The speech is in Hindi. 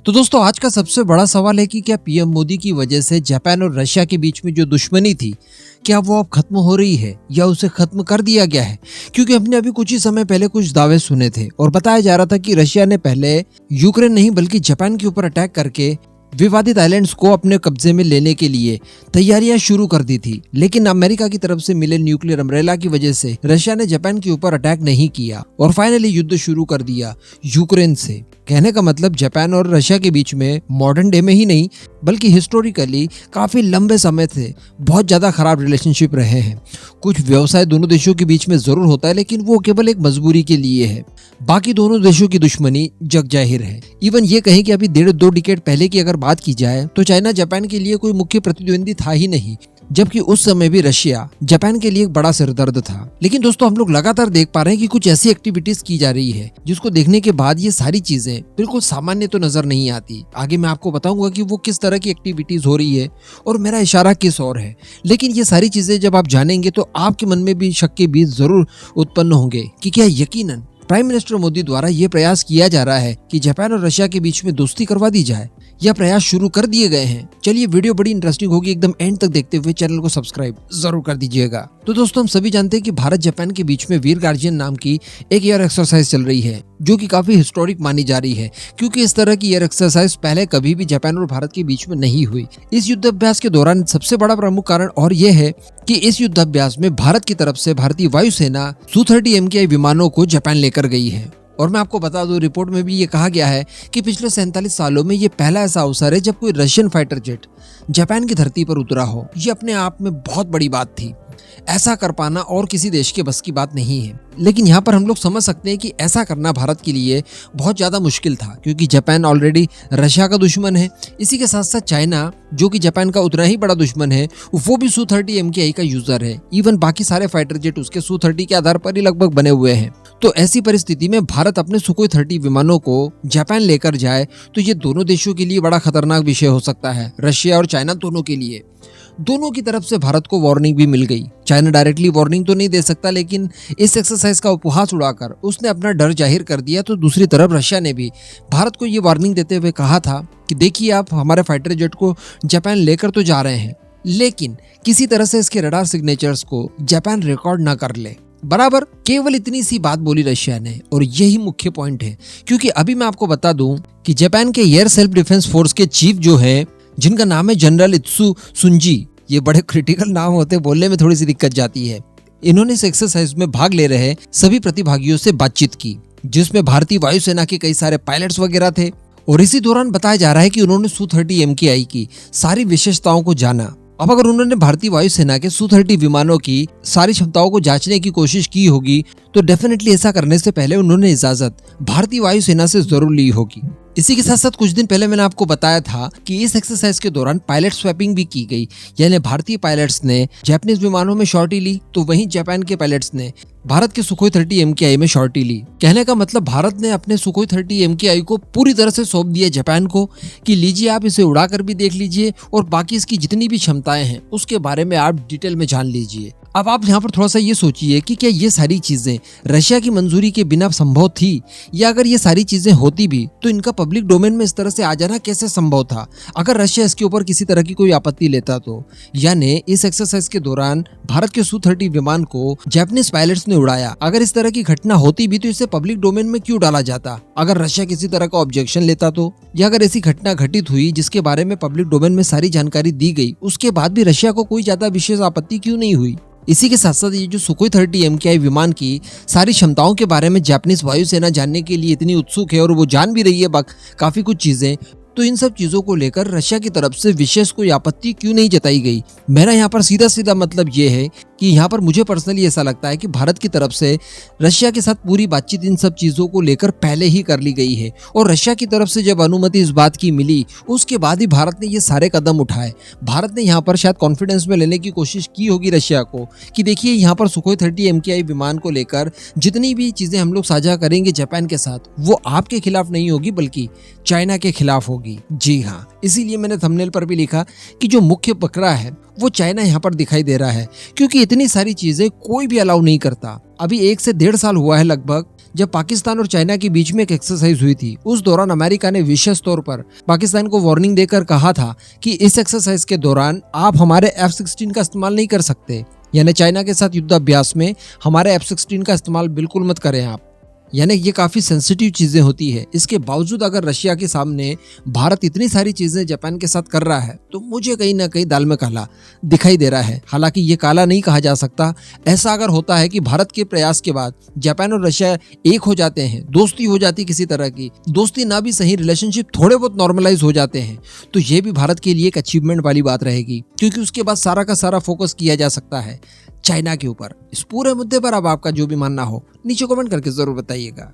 तो दोस्तों आज का सबसे बड़ा सवाल है कि क्या पीएम मोदी की वजह से जापान और रशिया के बीच में जो दुश्मनी थी, क्या वो अब खत्म हो रही है या उसे खत्म कर दिया गया है? क्योंकि हमने अभी कुछ ही समय पहले कुछ दावे सुने थे और बताया जा रहा था कि रशिया ने पहले यूक्रेन नहीं बल्कि जापान के ऊपर अटैक करके विवादित आइलैंड्स को अपने कब्जे में लेने के लिए तैयारियां शुरू कर दी थी। लेकिन अमेरिका की तरफ से मिले न्यूक्लियर अम्ब्रेला की वजह से रशिया ने जापान के ऊपर अटैक नहीं किया और फाइनली युद्ध शुरू कर दिया यूक्रेन से। कहने का मतलब जापान और रशिया के बीच में मॉडर्न डे में ही नहीं बल्कि हिस्टोरिकली काफी लंबे समय से बहुत ज्यादा खराब रिलेशनशिप रहे हैं। कुछ व्यवसाय दोनों देशों के बीच में जरूर होता है लेकिन वो केवल एक मजबूरी के लिए है, बाकी दोनों देशों की दुश्मनी जग जाहिर है। इवन ये कहें कि अभी 1.5-2 डिकेड पहले की अगर बात की जाए तो चाइना जापान के लिए कोई मुख्य प्रतिद्वंदी था ही नहीं, जबकि उस समय भी रशिया जापान के लिए एक बड़ा सिरदर्द था। लेकिन दोस्तों हम लोग लगातार देख पा रहे हैं कि कुछ ऐसी एक्टिविटीज की जा रही है जिसको देखने के बाद ये सारी चीजें बिल्कुल सामान्य तो नजर नहीं आती। आगे मैं आपको बताऊंगा कि वो किस तरह की एक्टिविटीज हो रही है और मेरा इशारा किस ओर है। लेकिन ये सारी चीजें जब आप जानेंगे तो आपके मन में भी शक के बीज जरूर उत्पन्न होंगे कि क्या यकीनन प्राइम मिनिस्टर मोदी द्वारा ये प्रयास किया जा रहा है कि जापान और रशिया के बीच में दोस्ती करवा दी जाए, या प्रयास शुरू कर दिए गए हैं। चलिए वीडियो बड़ी इंटरेस्टिंग होगी, एकदम एंड तक देखते हुए चैनल को सब्सक्राइब जरूर कर दीजिएगा। तो दोस्तों हम सभी जानते हैं कि भारत जापान के बीच में वीर गार्जियन नाम की एक एयर एक्सरसाइज चल रही है जो कि काफी हिस्टोरिक मानी जा रही है, क्योंकि इस तरह की एयर एक्सरसाइज पहले कभी भी जापान और भारत के बीच में नहीं हुई। इस युद्धाभ्यास के दौरान सबसे बड़ा प्रमुख कारण और यह है कि इस युद्धाभ्यास में भारत की तरफ से भारतीय वायुसेना Su-30 MKI विमानों को जापान लेकर गई है। और मैं आपको बता दूं, रिपोर्ट में भी ये कहा गया है कि पिछले 47 सालों में ये पहला ऐसा अवसर है जब कोई रशियन फाइटर जेट जापान की धरती पर उतरा हो। ये अपने आप में बहुत बड़ी बात थी। ऐसा कर पाना और किसी देश के बस की बात नहीं है। लेकिन यहाँ पर हम लोग समझ सकते हैं कि ऐसा करना भारत के लिए बहुत ज्यादा मुश्किल था, क्योंकि जापान ऑलरेडी रशिया का दुश्मन है। इसी के साथ साथ चाइना, जो कि जापान का उतना ही बड़ा दुश्मन है, वो भी Su-30 MKI का यूजर है। इवन बाकी सारे फाइटर जेट उसके Su-30 के आधार पर ही लगभग बने हुए हैं। तो ऐसी परिस्थिति में भारत अपने Sukhoi 30 विमानों को जापान लेकर जाए तो ये दोनों देशों के लिए बड़ा खतरनाक विषय हो सकता है। रशिया और चाइना दोनों के लिए। दोनों की तरफ से भारत को वार्निंग भी मिल गई। चाइना डायरेक्टली वार्निंग तो नहीं दे सकता, लेकिन इस एक्सरसाइज का उपहास उड़ाकर उसने अपना डर जाहिर कर दिया। तो दूसरी तरफ रशिया ने भी भारत को ये वार्निंग देते हुए कहा था कि देखिए, आप हमारे फाइटर जेट को जापान लेकर तो जा रहे हैं, लेकिन किसी तरह से इसके रडार सिग्नेचर्स को जापान रिकॉर्ड ना कर ले। बराबर केवल इतनी सी बात बोली रशिया ने, और यही मुख्य पॉइंट है। क्योंकि अभी मैं आपको बता दूं कि जापान के एयर सेल्फ डिफेंस फोर्स के चीफ जो है, जिनका नाम है जनरल इत्सु सुंजी, ये बड़े क्रिटिकल नाम होते, बोलने में थोड़ी सी दिक्कत जाती है। इन्होंने इस एक्सरसाइज में भाग ले रहे सभी प्रतिभागियों से बातचीत की, जिसमें भारतीय वायुसेना के कई सारे पायलट्स वगैरह थे। और इसी दौरान बताया जा रहा है कि उन्होंने Su-30 MKI की सारी विशेषताओं को जाना। अब अगर उन्होंने भारतीय वायुसेना के Su-30 विमानों की सारी क्षमताओं को जांचने की कोशिश की होगी तो डेफिनेटली ऐसा करने से पहले उन्होंने इजाजत भारतीय वायुसेना से जरूर ली होगी। इसी के साथ साथ कुछ दिन पहले मैंने आपको बताया था कि इस एक्सरसाइज के दौरान पायलट स्वैपिंग भी की गई, यानी भारतीय पायलट्स ने जापानीज विमानों में शॉर्टी ली तो वहीं जापान के पायलट्स ने भारत के Sukhoi 30 MKI में शॉर्टी ली। कहने का मतलब भारत ने अपने Sukhoi 30 MKI को पूरी तरह से सौंप दिया जापान को कि लीजिए, आप इसे उड़ाकर भी देख लीजिए और बाकी इसकी जितनी भी क्षमताएं हैं उसके बारे में आप डिटेल में जान लीजिए। अब आप यहाँ पर थोड़ा सा ये सोचिए कि क्या ये सारी चीजें रशिया की मंजूरी के बिना संभव थी, या अगर ये सारी चीजें होती भी तो इनका पब्लिक डोमेन में इस तरह से आ जाना कैसे संभव था अगर रशिया इसके ऊपर किसी तरह की कोई आपत्ति लेता तो। यानी इस एक्सरसाइज के दौरान भारत के Su-30 विमान को जापानीज पायलट्स ने उड़ाया। अगर इस तरह की घटना होती भी तो इसे पब्लिक डोमेन में क्यों डाला जाता? अगर रशिया किसी तरह का ऑब्जेक्शन लेता तो, या अगर ऐसी घटना घटित हुई जिसके बारे में पब्लिक डोमेन में सारी जानकारी दी गई, उसके बाद भी रशिया को कोई ज्यादा विशेष आपत्ति क्यों नहीं हुई? इसी के साथ साथ ये जो Sukhoi 30 MKI विमान की सारी क्षमताओं के बारे में जापानीज वायुसेना जानने के लिए इतनी उत्सुक है और वो जान भी रही है काफी कुछ चीजें, तो इन सब चीजों को लेकर रशिया की तरफ से विशेष कोई आपत्ति क्यों नहीं जताई गई? मेरा यहाँ पर सीधा सीधा मतलब ये है कि यहाँ पर मुझे पर्सनली ऐसा लगता है कि भारत की तरफ से रशिया के साथ पूरी बातचीत इन सब चीजों को लेकर पहले ही कर ली गई है, और रशिया की तरफ से जब अनुमति इस बात की मिली उसके बाद ही भारत ने ये सारे कदम उठाए। भारत ने यहाँ पर शायद कॉन्फिडेंस में लेने की कोशिश की होगी रशिया को कि देखिए, यहाँ पर Sukhoi 30 MKI विमान को लेकर जितनी भी चीजें हम लोग साझा करेंगे जापान के साथ, वो आपके खिलाफ नहीं होगी बल्कि चाइना के खिलाफ होगी। जी हाँ, इसीलिए मैंने थंबनेल पर भी लिखा कि जो मुख्य बकरा है वो चाइना यहाँ पर दिखाई दे रहा है, क्योंकि इतनी सारी चीजें कोई भी अलाउ नहीं करता। अभी 1 से 1.5 साल हुआ है लगभग जब पाकिस्तान और चाइना के बीच में एक एक्सरसाइज हुई थी, उस दौरान अमेरिका ने विशेष तौर पर पाकिस्तान को वार्निंग देकर कहा था कि इस एक्सरसाइज के दौरान आप हमारे F-16 का इस्तेमाल नहीं कर सकते, यानी चाइना के साथ युद्धाभ्यास में हमारे F-16 का इस्तेमाल बिल्कुल मत करें आप। यानी ये काफ़ी सेंसिटिव चीज़ें होती है। इसके बावजूद अगर रशिया के सामने भारत इतनी सारी चीज़ें जापान के साथ कर रहा है, तो मुझे कहीं ना कहीं दाल में काला दिखाई दे रहा है। हालांकि ये काला नहीं कहा जा सकता। ऐसा अगर होता है कि भारत के प्रयास के बाद जापान और रशिया एक हो जाते हैं, दोस्ती हो जाती किसी तरह की, दोस्ती ना भी सही, रिलेशनशिप थोड़े बहुत नॉर्मलाइज हो जाते हैं, तो ये भी भारत के लिए एक अचीवमेंट वाली बात रहेगी, क्योंकि उसके बाद सारा का सारा फोकस किया जा सकता है चाइना के ऊपर। इस पूरे मुद्दे पर अब आपका जो भी मानना हो नीचे कमेंट करके जरूर बताइएगा।